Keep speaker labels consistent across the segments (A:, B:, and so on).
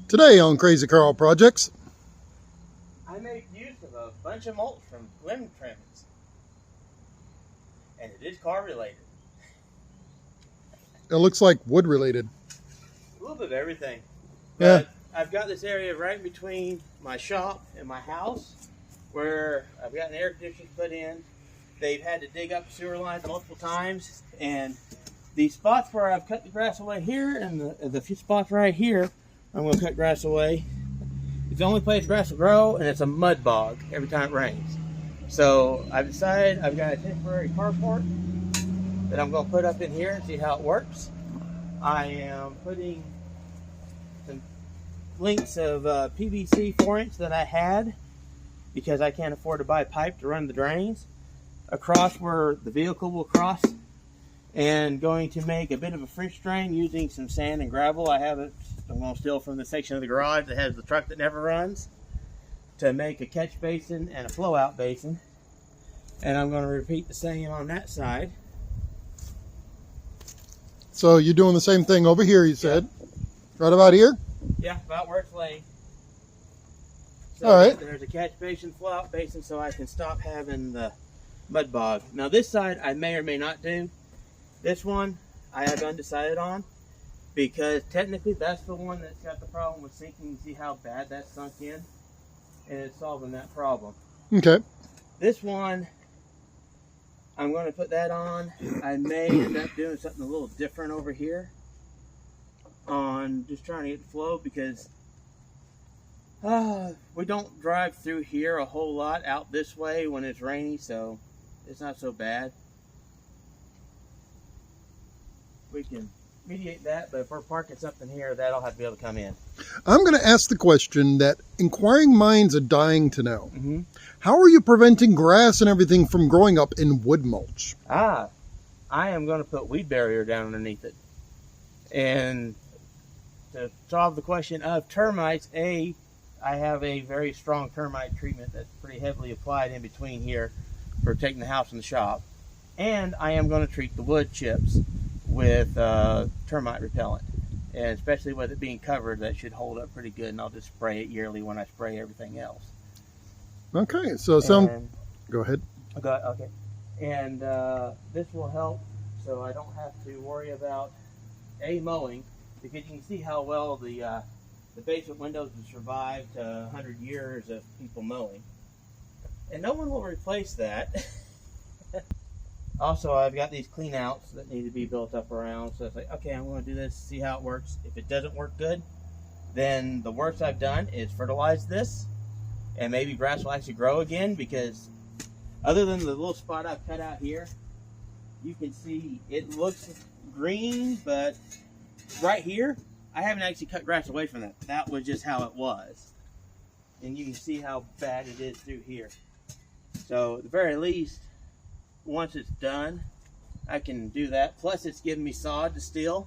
A: Today on Krazy Karl Projects,
B: I made use of a bunch of mulch from limb trimmings, and it is car related.
A: it looks like wood related.
B: A little bit of everything.
A: Yeah.
B: But I've got this area right between my shop and my house where I've got an air conditioner put in. They've had to dig up sewer lines multiple times, and the spots where I've cut the grass away here and the few spots right here, I'm going to cut grass away. It's the only place grass will grow, and it's a mud bog every time it rains. So I've decided I've got a temporary carport that I'm going to put up in here and see how it works. I am putting some lengths of PVC 4-inch that I had because I can't afford to buy pipe to run the drains across where the vehicle will cross, and going to make a bit of a French drain using some sand and gravel. I'm going to steal from the section of the garage that has the truck that never runs to make a catch basin and a flow out basin, and I'm going to repeat the same on that side.
A: So you're doing the same thing over here, you said? Yeah. Right about here?
B: Yeah, about where it's laid. So
A: all right.
B: There's a catch basin, flow out basin, so I can stop having the mud bog. Now this side I may or may not do. This one I have undecided on because technically that's the one that's got the problem with sinking. You see how bad that's sunk in, and it's solving that problem.
A: Okay.
B: This one, I'm going to put that on. I may end up doing something a little different over here on just trying to get the flow, because we don't drive through here a whole lot out this way when it's rainy, so it's not so bad. We can mediate that, but if we're parking something here, that'll have to be able to come in.
A: I'm going to ask the question that inquiring minds are dying to know.
B: Mm-hmm.
A: How are you preventing grass and everything from growing up in wood mulch?
B: I am going to put weed barrier down underneath it. And to solve the question of termites, I have a very strong termite treatment that's pretty heavily applied in between here for taking the house and the shop. And I am going to treat the wood chips with termite repellent. And especially with it being covered, that should hold up pretty good. And I'll just spray it yearly when I spray everything else.
A: Okay, so go ahead.
B: Okay. And this will help so I don't have to worry about mowing, because you can see how well the basement windows have survived 100 years of people mowing. And no one will replace that. Also, I've got these clean outs that need to be built up around. So it's like, okay, I'm going to do this, see how it works. If it doesn't work good, then the worst I've done is fertilize this, and maybe grass will actually grow again, because other than the little spot I've cut out here, you can see it looks green, but right here, I haven't actually cut grass away from that. That was just how it was. And you can see how bad it is through here. So at the very least, once it's done, I can do that. Plus it's giving me sod to steal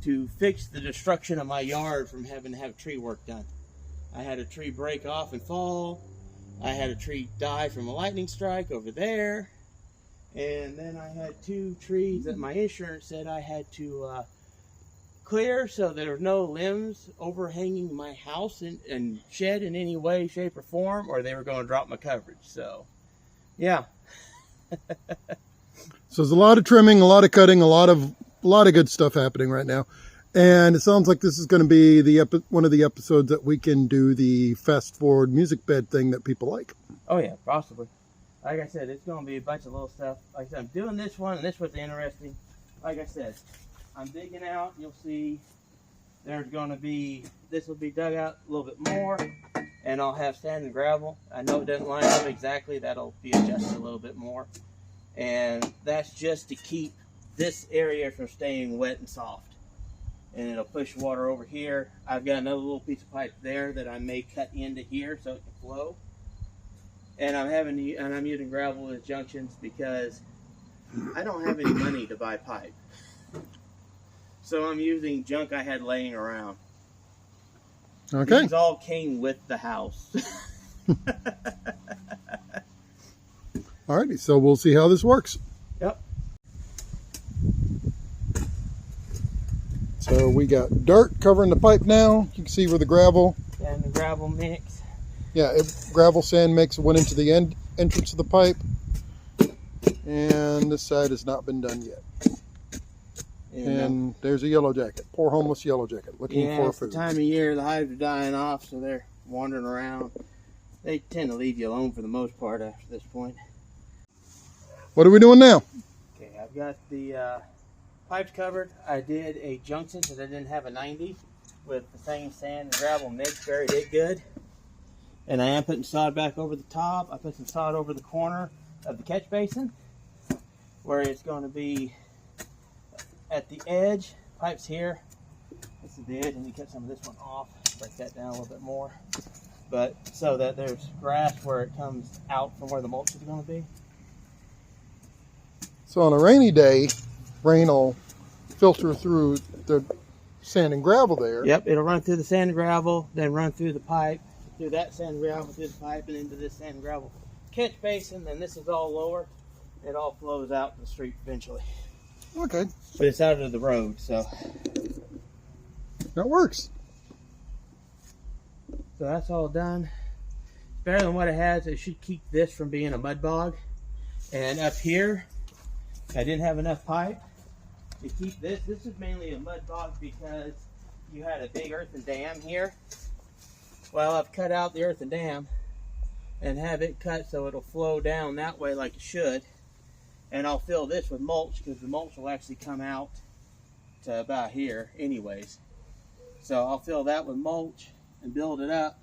B: to fix the destruction of my yard from having to have tree work done. I had a tree break off and fall. I had a tree die from a lightning strike over there. And then I had 2 trees that my insurance said I had to clear so there were no limbs overhanging my house and shed in any way, shape, or form, or they were going to drop my coverage. So, yeah.
A: So there's a lot of trimming, a lot of cutting, a lot of good stuff happening right now. And it sounds like this is going to be one of the episodes that we can do the fast forward music bed thing that people like.
B: Oh yeah, possibly. Like I said, it's going to be a bunch of little stuff. Like I said, I'm doing this one, and this was interesting. Like I said, I'm digging out. You'll see there's going to be, this will be dug out a little bit more, and I'll have sand and gravel. I know it doesn't line up exactly. That'll be adjusted a little bit more. And that's just to keep this area from staying wet and soft. And it'll push water over here. I've got another little piece of pipe there that I may cut into here so it can flow. And I'm using gravel as junctions because I don't have any money to buy pipe. So I'm using junk I had laying around.
A: Okay.
B: These all came with the house.
A: Alrighty, so we'll see how this works.
B: Yep.
A: So So we got dirt covering the pipe now. You can see where the gravel.
B: And the gravel mix.
A: Yeah, gravel sand mix went into the entrance of the pipe. And this side has not been done yet. And there's a yellow jacket. Poor homeless yellow jacket looking for
B: it's
A: food.
B: the time of year the hives are dying off, so they're wandering around. They tend to leave you alone for the most part after this point.
A: What are we doing now?
B: Okay, I've got the pipes covered. I did a junction because I didn't have a 90 with the same sand and gravel mix. Buried it good. And I am putting sod back over the top. I put some sod over the corner of the catch basin where it's going to be at the edge. Pipes here. This is the edge, and you cut some of this one off. Break that down a little bit more. But so that there's grass where it comes out from where the mulch is going to be.
A: So on a rainy day, rain will filter through the sand and gravel there.
B: Yep, it'll run through the sand and gravel, then run through the pipe, through that sand and gravel, through the pipe, and into this sand and gravel catch basin. Then this is all lower. It all flows out to the street eventually.
A: Okay.
B: But it's out of the road, so.
A: That works.
B: So that's all done. It's better than what it has. It should keep this from being a mud bog. And up here, I didn't have enough pipe to keep this. This is mainly a mud bog because you had a big earthen dam here. Well, I've cut out the earthen dam and have it cut so it'll flow down that way like it should. And I'll fill this with mulch because the mulch will actually come out to about here anyways. So I'll fill that with mulch and build it up,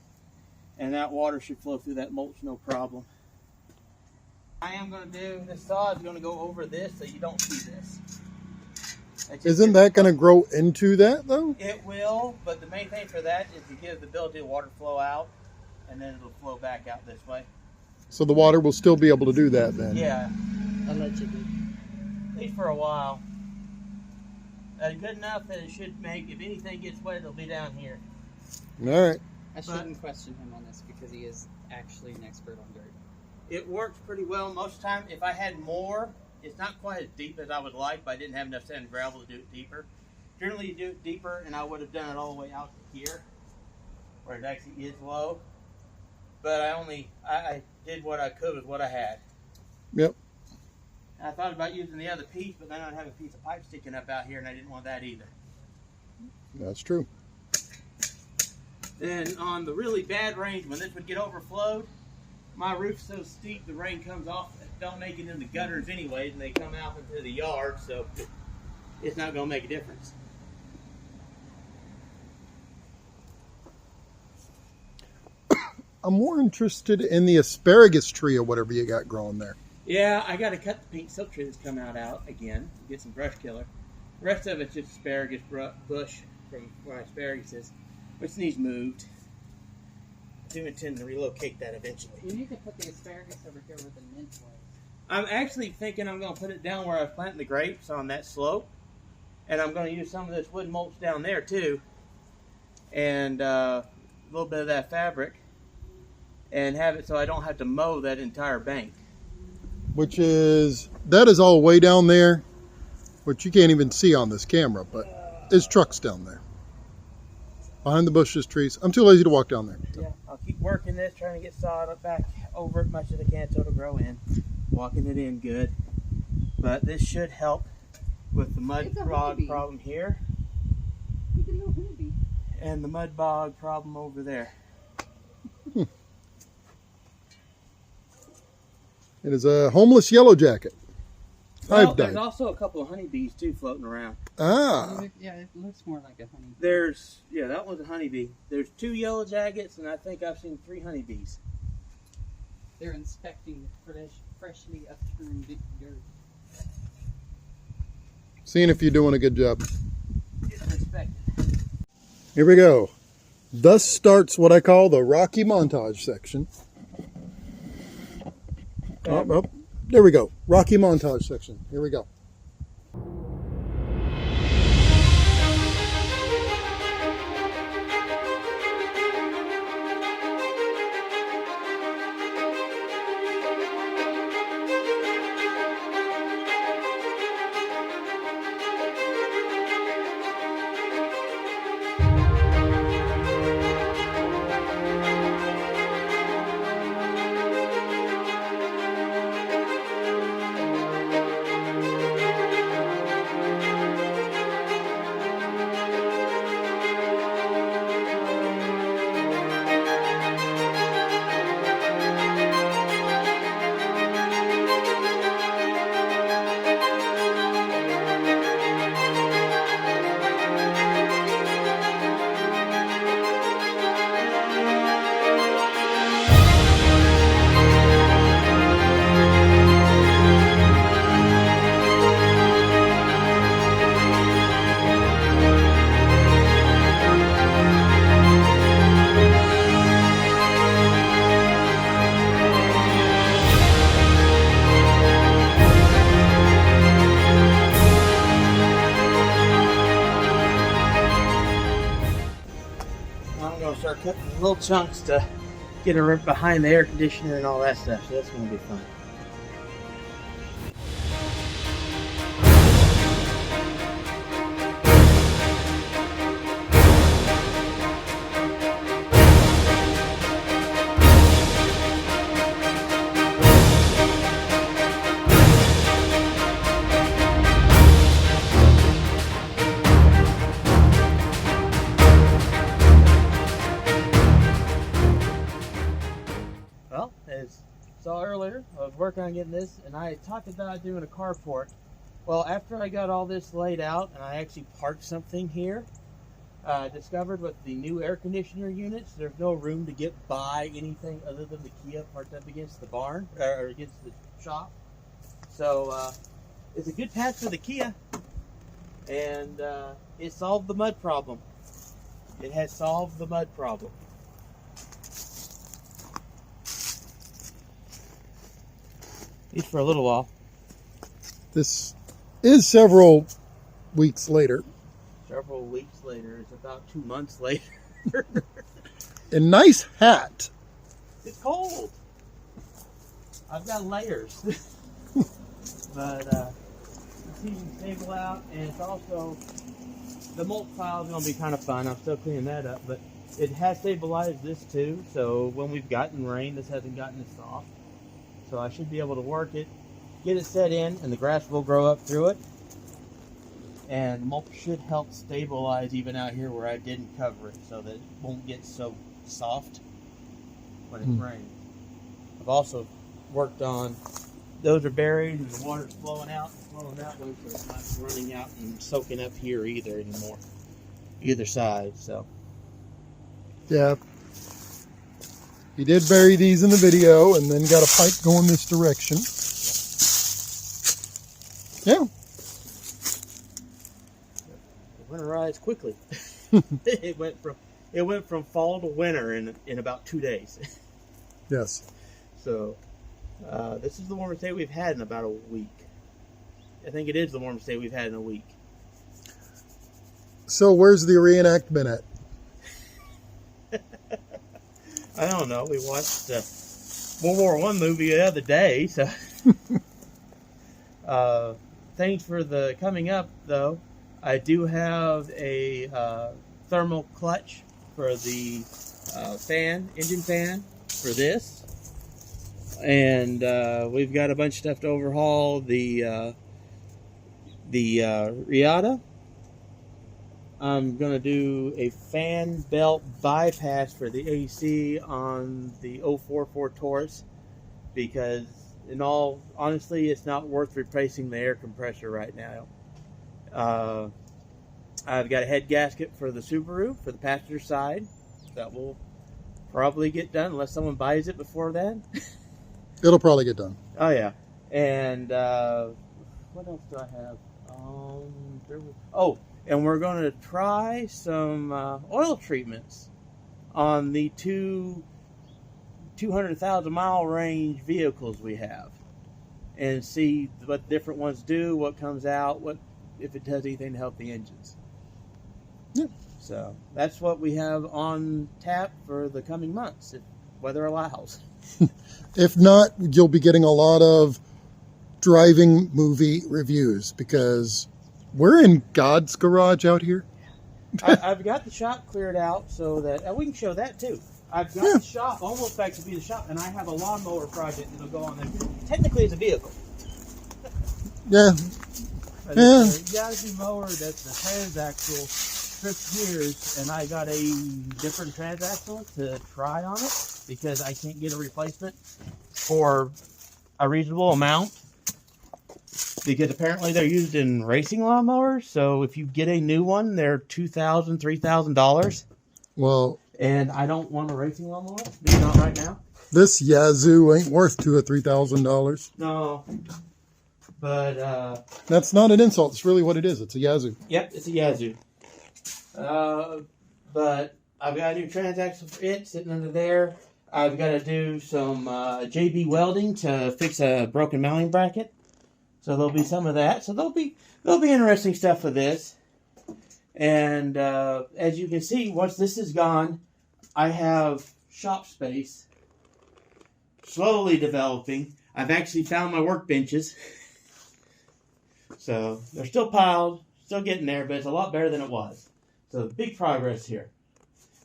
B: and that water should flow through that mulch no problem. I am going to do, this sod is going to go over this so you don't see this.
A: Isn't that going to grow into that though?
B: It will, but the main thing for that is to give the ability of water to flow out, and then it'll flow back out this way.
A: So the water will still be able to do that then?
B: Yeah. Allegedly. At least for a while. Good enough that it should make, if anything gets wet, it'll be down here.
A: All right.
C: I shouldn't question him on this because he is actually an expert on dirt.
B: It works pretty well most of the time. If I had more, it's not quite as deep as I would like, but I didn't have enough sand and gravel to do it deeper. Generally, you do it deeper, and I would have done it all the way out to here, where it actually is low. But I did what I could with what I had.
A: Yep.
B: I thought about using the other piece, but then I'd have a piece of pipe sticking up out here, and I didn't want that either.
A: That's true.
B: Then on the really bad rains, when this would get overflowed, my roof's so steep the rain comes off, it don't make it in the gutters anyways, and they come out into the yard, so it's not going to make a difference.
A: I'm more interested in the asparagus tree or whatever you got growing there.
B: Yeah, I got to cut the pink silk tree that's coming out again, get some brush killer. The rest of it's just asparagus bush from where my asparagus is, which needs moved. I do intend to relocate that eventually.
C: You need to put the asparagus over here where the mint was.
B: I'm actually thinking I'm going to put it down where I was planting the grapes on that slope. And I'm going to use some of this wood mulch down there too. And a little bit of that fabric. And have it so I don't have to mow that entire bank.
A: That is all way down there, which you can't even see on this camera, but there's trucks down there. Behind the bushes, trees. I'm too lazy to walk down there.
B: Yeah, I'll keep working this, trying to get sod up back over it much as I can so it'll grow in. Walking it in good. But this should help with the mud bog problem here.
C: Look at little honeybee.
B: And the mud bog problem over there.
A: It is a homeless yellow jacket.
B: Well,
A: I've
B: there's
A: died.
B: also a couple of honeybees too floating around.
A: Ah.
C: Yeah, it looks more like a honeybee.
B: That one's a honeybee. There's 2 yellow jackets, and I think I've seen 3 honeybees.
C: They're inspecting the freshly upturned dirt.
A: Seeing if you're doing a good job.
B: It's inspected.
A: Here we go. Thus starts what I call the Rocky montage section. Oh, there we go. Rocky montage section. Here we go.
B: I'm going to start cutting little chunks to get her right behind the air conditioner and all that stuff. So that's going to be fun. Well, as you saw earlier, I was working on getting this, and I talked about doing a carport. Well, after I got all this laid out, and I actually parked something here, I discovered with the new air conditioner units, there's no room to get by anything other than the Kia parked up against the barn, or against the shop. So, it's a good path for the Kia, and it solved the mud problem. It has solved the mud problem. At least for a little while.
A: This is several weeks later.
B: Several weeks later. It's about 2 months later.
A: A nice hat.
B: It's cold. I've got layers. But it's keeping stable out, and it's also, the mulch pile is going to be kind of fun. I'm still cleaning that up, but it has stabilized this too, so when we've gotten rain, this hasn't gotten as soft. So I should be able to work it, get it set in, and the grass will grow up through it. And mulch should help stabilize even out here where I didn't cover it, so that it won't get so soft when it rains. I've also worked on, those are buried and the water's flowing out and flowing that way, so it's not running out and soaking up here either anymore. Either side, so.
A: Yeah. He did bury these in the video and then got a pipe going this direction. Yeah.
B: It winterized quickly. It went from fall to winter in about 2 days.
A: Yes.
B: So this is the warmest day we've had in about a week. I think it is the warmest day we've had in a week.
A: So where's the reenactment at?
B: I don't know. We watched World War I movie the other day, so things for the coming up though. I do have a thermal clutch for the engine fan for this, and we've got a bunch of stuff to overhaul. The Riata. I'm going to do a fan belt bypass for the AC on the 044 Taurus, because in all honesty, it's not worth replacing the air compressor right now. I've got a head gasket for the Subaru for the passenger side. That will probably get done unless someone buys it before then.
A: It'll probably get done.
B: Oh yeah. And what else do I have? And we're going to try some oil treatments on the two 200,000 mile range vehicles we have, and see what different ones do, what comes out, what if it does anything to help the engines.
A: Yeah.
B: So that's what we have on tap for the coming months, if weather allows.
A: If not, you'll be getting a lot of driving movie reviews, because we're in God's garage out here.
B: I've got the shop cleared out so that we can show that too. I've got the shop almost back to be the shop, and I have a lawnmower project that'll go on there. Technically, it's a vehicle.
A: Yeah.
B: But it's a Yazoo mower that's a transaxle, stripped gears, and I got a different transaxle to try on it because I can't get a replacement for a reasonable amount. Because apparently they're used in racing lawnmowers, so if you get a new one, they're $2,000, $3,000.
A: Well,
B: and I don't want a racing lawnmower, not right now.
A: This Yazoo ain't worth $2,000 or $3,000.
B: No, but
A: that's not an insult. It's really what it is. It's a Yazoo.
B: Yep, it's a Yazoo. But I've got a new transaxle for it sitting under there. I've got to do some JB welding to fix a broken mounting bracket. So there'll be some of that. So there'll be interesting stuff for this. And as you can see, once this is gone, I have shop space slowly developing. I've actually found my workbenches. So they're still piled, still getting there, but it's a lot better than it was. So big progress here.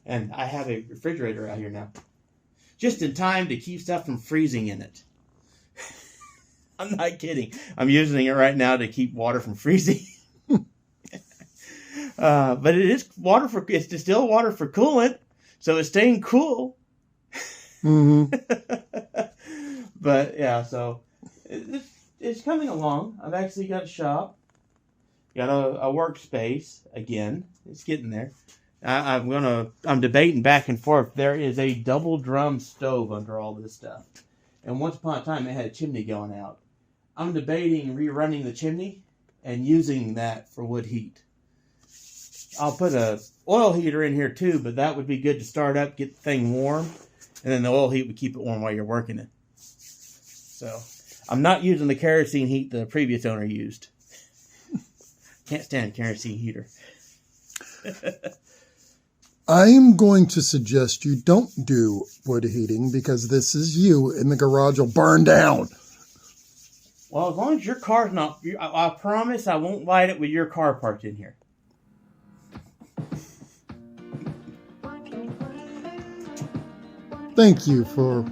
B: And I have a refrigerator out here now. Just in time to keep stuff from freezing in it. I'm not kidding. I'm using it right now to keep water from freezing. But it is water for, it's distilled water for coolant, so it's staying cool.
A: Mm-hmm.
B: But yeah, so it's coming along. I've actually got a shop, got a workspace again. It's getting there. I'm debating back and forth. There is a double drum stove under all this stuff, and once upon a time it had a chimney going out. I'm debating rerunning the chimney and using that for wood heat. I'll put a oil heater in here too, but that would be good to start up, get the thing warm, and then the oil heat would keep it warm while you're working it. So I'm not using the kerosene heat the previous owner used. Can't stand a kerosene heater.
A: I'm going to suggest you don't do wood heating because this is you and the garage will burn down.
B: Well, as long as your car's not... I promise I won't light it with your car parked in here.
A: Thank you for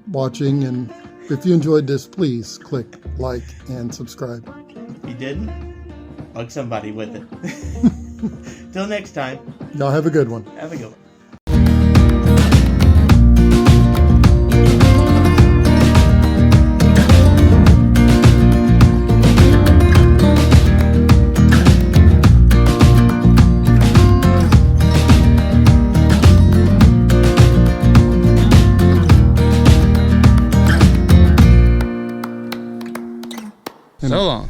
A: watching, and if you enjoyed this, please click like and subscribe.
B: If you didn't, bug somebody with it. Till next time.
A: Y'all have a good one.
B: Have a good one.
D: So long.